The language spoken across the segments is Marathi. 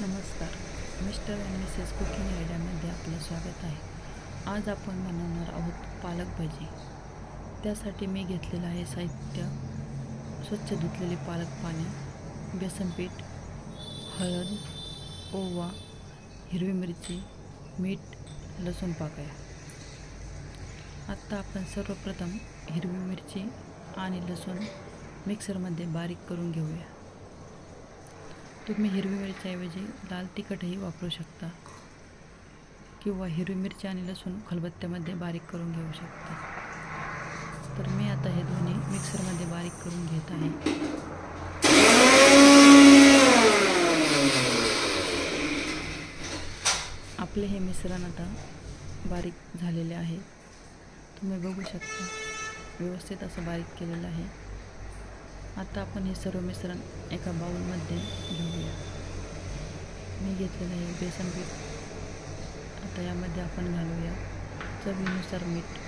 नमस्कार. मिस्टर अँड मिसेस कुकिंग आयडियामध्ये आपलं स्वागत आहे. आज आपण बनवणार आहोत पालक भजी. त्यासाठी मी घेतलेलं आहे साहित्य: स्वच्छ धुतलेले पालक पाने, बेसन पीठ, हळद, ओवा, हिरवी मिरची, मीठ, लसूण पाकळ्या. आत्ता आपण सर्वप्रथम हिरवी मिरची आणि लसूण मिक्सरमध्ये बारीक करून घेऊया. तुम्ही हिरवी मिरचीऐवजी लाल तिखटही वापरू शकता किंवा हिरवी मिरची आणि लसूण खलबत्त्यामध्ये बारीक करून घेऊ शकता. तर मी आता हे दोन्ही मिक्सरमध्ये बारीक करून घेत आहे. आपले हे मिश्रण आता बारीक झालेले आहे. तुम्ही बघू शकता व्यवस्थित असं बारीक केलेलं आहे. आता आपण हे सर्व मिश्रण एका बाउलमध्ये घेऊया. मी घेतलेलं आहे बेसन पीठ. आता यामध्ये आपण घालूया चवीनुसार मीठ.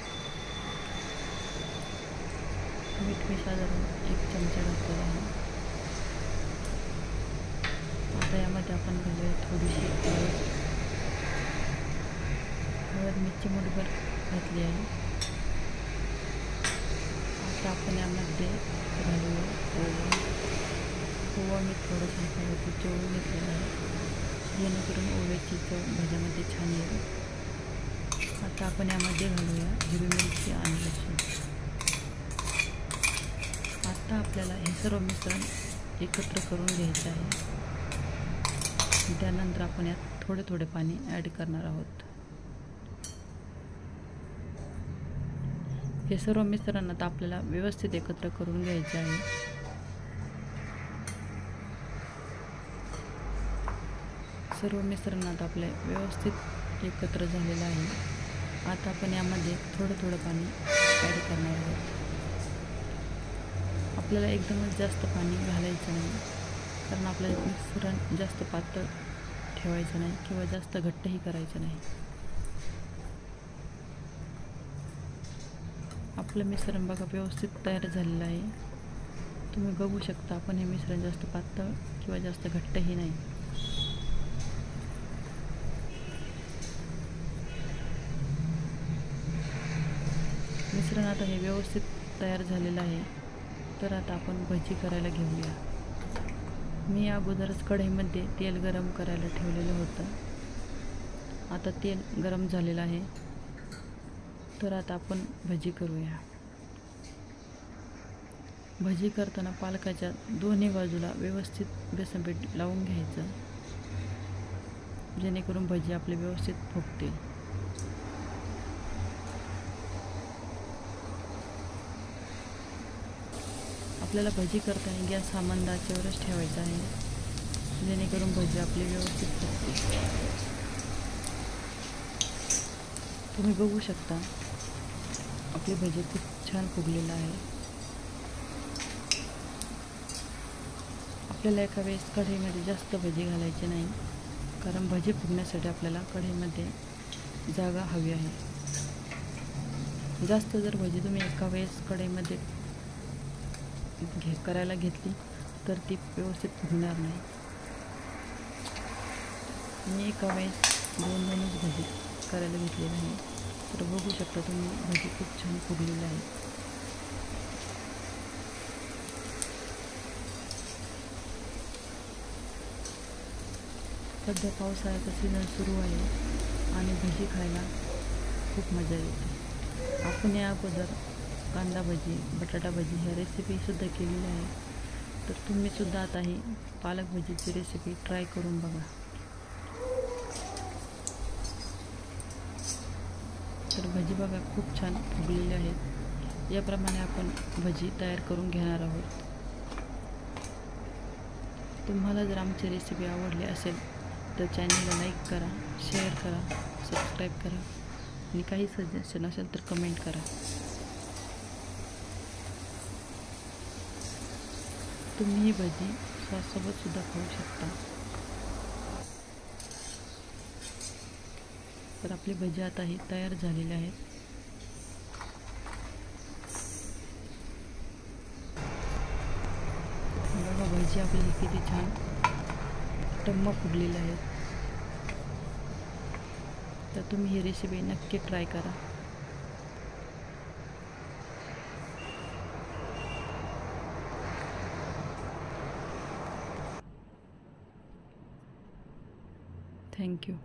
मी साधारण 1 चमचा घातलेला आहे. आता यामध्ये आपण घालूया थोडीशी हळद मी चिमूटभर घातली आहे. आता आपण यामध्ये घालूया ओवा. मी थोडंसं हातावरती चोळून घेतलेला आहे जेणेकरून ओव्याची चव भज्यामध्ये छान येईल. आता आपण यामध्ये घालूया हिरवी मिरची आणि लसूण. आता आपल्याला हे सर्व मिश्रण एकत्र करून घ्यायचं आहे. त्यानंतर आपण यात थोडे थोडे पाणी ॲड करणार आहोत. हे सर्व मिश्रण आता आपल्याला व्यवस्थित एकत्र करून घ्यायचे आहे. सर्व मिश्रण आता आपले व्यवस्थित एकत्र झालेलं आहे. आता आपण यामध्ये थोडं पाणी ॲड करणार आहोत. आपल्याला एकदमच जास्त पाणी घालायचं नाही, कारण आपल्याला मिश्रण जास्त पातळ ठेवायचं नाही किंवा जास्त घट्टही करायचं नाही. आपलं मिश्रण बघा व्यवस्थित तयार झालेलं आहे. तुम्ही बघू शकता आपण हे मिश्रण जास्त पातळ किंवा जास्त घट्टही नाही. मिश्रण आता हे व्यवस्थित तयार झालेलं आहे. तर आता आपण भजी करायला घेऊया. मी अगोदरच कढईमध्ये तेल गरम करायला ठेवलेलं होतं. आता तेल गरम झालेलं आहे. तर आता आपण भजी करूया. भजी करताना पालकाच्या दोन्ही बाजूला व्यवस्थित बेसन पीठ लावून घ्यायचं, जेणेकरून भजी आपले व्यवस्थित फुगतील. आपल्याला भजी करताना गॅस हा मंद आचेवरच ठेवायचा आहे, जेणेकरून भजी आपली व्यवस्थित फुगतील. तुम्ही बघू शकता आपली भजी खूप छान फुगलेलं आहे. आपल्याला एका वेळेस कढईमध्ये जास्त भजी घालायची नाही, कारण भजी फुगण्यासाठी आपल्याला कढईमध्ये जागा हवी आहे. जास्त जर भजी तुम्ही एका वेळेस कढईमध्ये करायला घेतली तर ती व्यवस्थित फुगणार नाही. मी एका वेळेस दोनच भजी करायला घेतलेली आहे. तर बघू शकता तुम्ही भजी खूप छान फुगलेली आहे. सध्या पावसाळ्याचा सीझन सुरू आहे आणि भजी खायला खूप मजा येते. आपण या अगोदर कांदा भजी, बटाटा भजी ह्या रेसिपीसुद्धा केलेल्या आहे. तर तुम्हीसुद्धा आता ही पालक भजीची रेसिपी ट्राय करून बघा. तर भजी बघा खूप छान फुगलेली आहेत. याप्रमाणे आपण भजी तयार करून घेणार आहोत. तुम्हाला जर आमची रेसिपी आवडली असेल तर चॅनलला लाईक करा, शेअर करा, सबस्क्राईब करा आणि काही सजेशन असेल तर कमेंट करा. तुम्ही ही भजी सॉससोबतसुद्धा खाऊ शकता. तर आपली भजी आता ही तयार झालेली आहेत. बघा भजी आपली किती छान टम्म फुगलेले आहेत. तर तुम्ही ही रेसिपी नक्की ट्राय करा. थँक्यू.